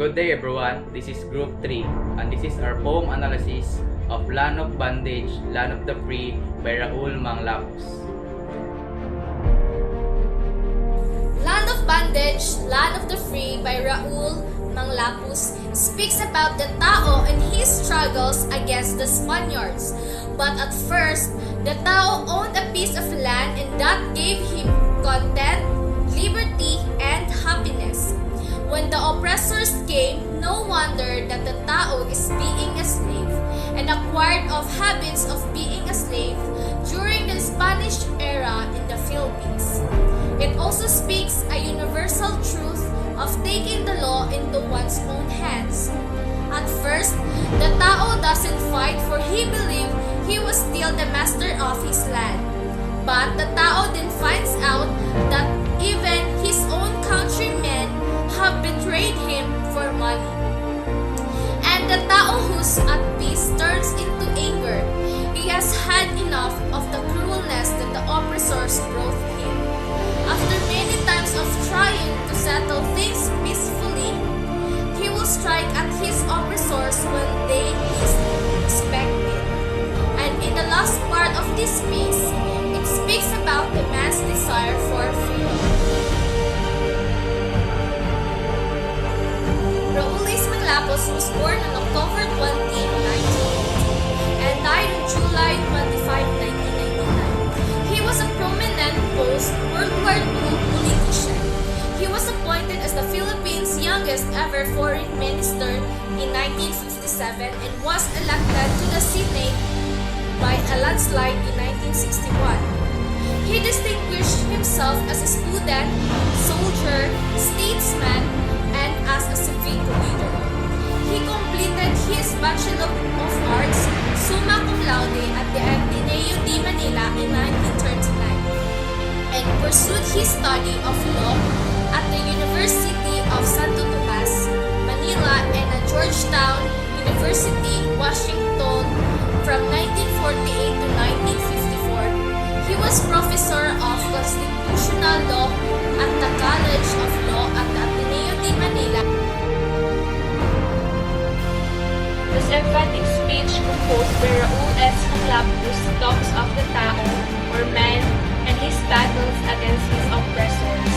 Good day everyone, this is Group 3 and this is our poem analysis of Land of Bandage, Land of the Free by Raul Manglapus. Land of Bandage, Land of the Free by Raul Manglapus speaks about the Tao and his struggles against the Spaniards. But at first, the Tao owned a piece of land and that gave him content, liberty, and happiness. When the oppressors came, no wonder that the Tao is being a slave and acquired of habits of being a slave during the Spanish era in the Philippines. It also speaks a universal truth of taking the law into one's own hands. At first, the Tao doesn't fight for he believed he was still the master of his land. But the Tao then finds out that even his own countrymen have betrayed him for money. And the Tao who's at peace turns into anger. He has had enough of the cruelness that the oppressors brought him. After many times of trying to settle things peacefully, he will strike at his oppressors when they least expect it. And in the last part of this piece, it speaks about the man's desire for freedom. Raul Manglapus was born on October 20, 1980 and died on July 25, 1999. He was a prominent post-World War II politician. He was appointed as the Philippines' youngest ever foreign minister in 1957 and was elected to the Senate by a landslide in 1961. He distinguished himself as a student, soldier, statesman, and as a civic leader. He completed his Bachelor of Arts, summa cum laude, at the Ateneo de Manila in 1939 and pursued his study of law at the University of Santo Tomas, Manila and at Georgetown University, Washington from 1948 to 1954. He was professor of constitutional law at the College of Law at the Ateneo de Manila. This emphatic speech composed by Raul Manglapus talks of the Tao, or man, and his battles against his oppressors.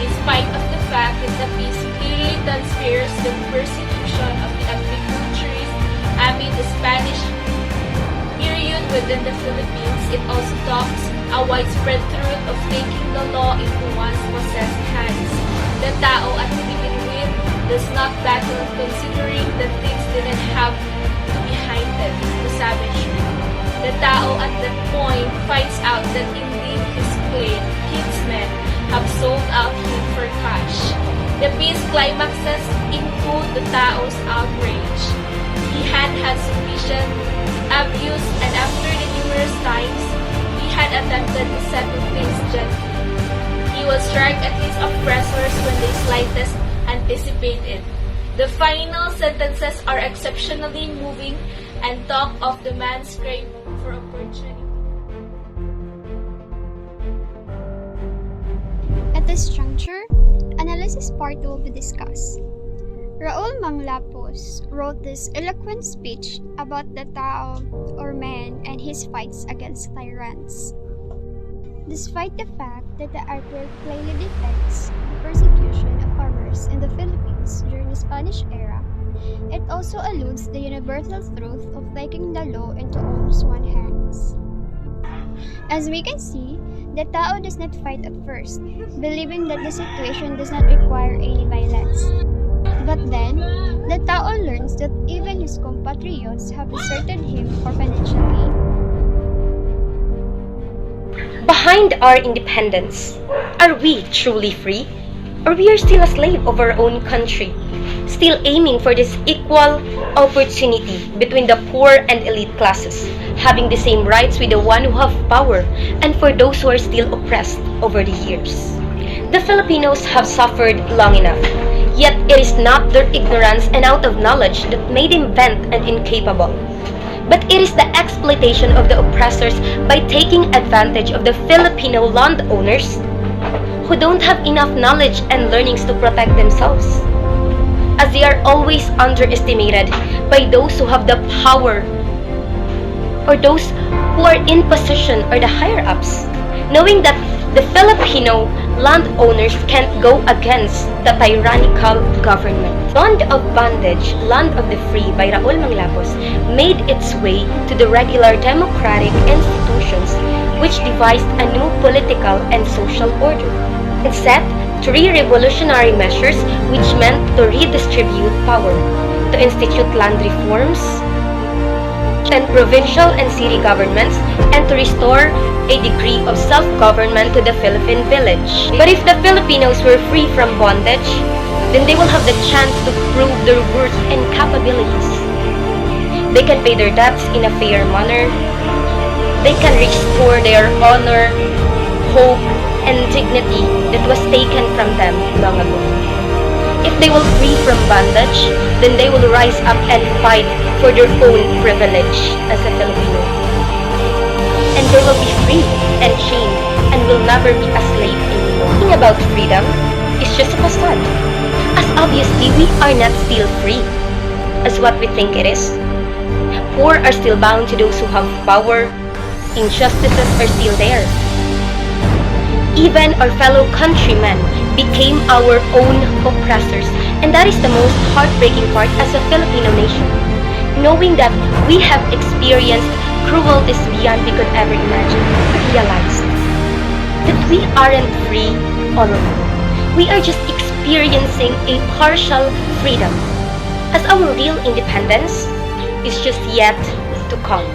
In spite of the fact that the piece clearly transfers the persecution of the agriculturists amid the Spanish period within the Philippines, it also talks a widespread truth of taking the law into one's possessed hands. The Tao, at to begin with, does not battle considering that things didn't have to be heightened to savagery. The Tao at that point finds out that indeed his kinsmen have sold out him for cash. The piece climaxes into the Tao's outrage. He had sufficient abuse, and after the numerous times he had attempted to settle things gently, he will strike at his oppressors when they slightest anticipate it. The final sentences are exceptionally moving and talk of the man's crave for opportunity. At this juncture, analysis part will be discussed. Raul Manglapus wrote this eloquent speech about the Tao, or man, and his fights against tyrants. Despite the fact that the artwork clearly depicts the persecution of farmers in the Philippines during the Spanish era, it also alludes the universal truth of taking the law into one's own hands. As we can see, the Tao does not fight at first, believing that the situation does not require any violence. But then, the Tao learns that even his compatriots have deserted him for financial gain. Behind our independence, are we truly free? Or we are still a slave of our own country, still aiming for this equal opportunity between the poor and elite classes, having the same rights with the one who have power, and for those who are still oppressed over the years. The Filipinos have suffered long enough, yet it is not their ignorance and out of knowledge that made them bent and incapable. But it is the exploitation of the oppressors by taking advantage of the Filipino landowners who don't have enough knowledge and learnings to protect themselves. as they are always underestimated by those who have the power or those who are in position or the higher-ups, knowing that the Filipino landowners can't go against the tyrannical government. Land of Bandage, Land of the Free by Raul Manglapus made its way to the regular democratic institutions which devised a new political and social order and set 3 revolutionary measures which meant to redistribute power, to institute land reforms, and provincial and city governments, and to restore a degree of self-government to the Philippine village. But if the Filipinos were free from bondage, then they will have the chance to prove their worth and capabilities. They can pay their debts in a fair manner. They can restore their honor, hope, and dignity that was taken from them long ago. If they will free from bondage, then they will rise up and fight for their own privilege as a Filipino. And they will be free and chained and will never be a slave anymore. Thinking about freedom is just a facade, as obviously we are not still free as what we think it is. Poor are still bound to those who have power. Injustices are still there. Even our fellow countrymen became our own oppressors, and that is the most heartbreaking part as a Filipino nation, knowing that we have experienced cruelties beyond we could ever imagine. We realized that we aren't free all alone. We are just experiencing a partial freedom, as our real independence is just yet to come.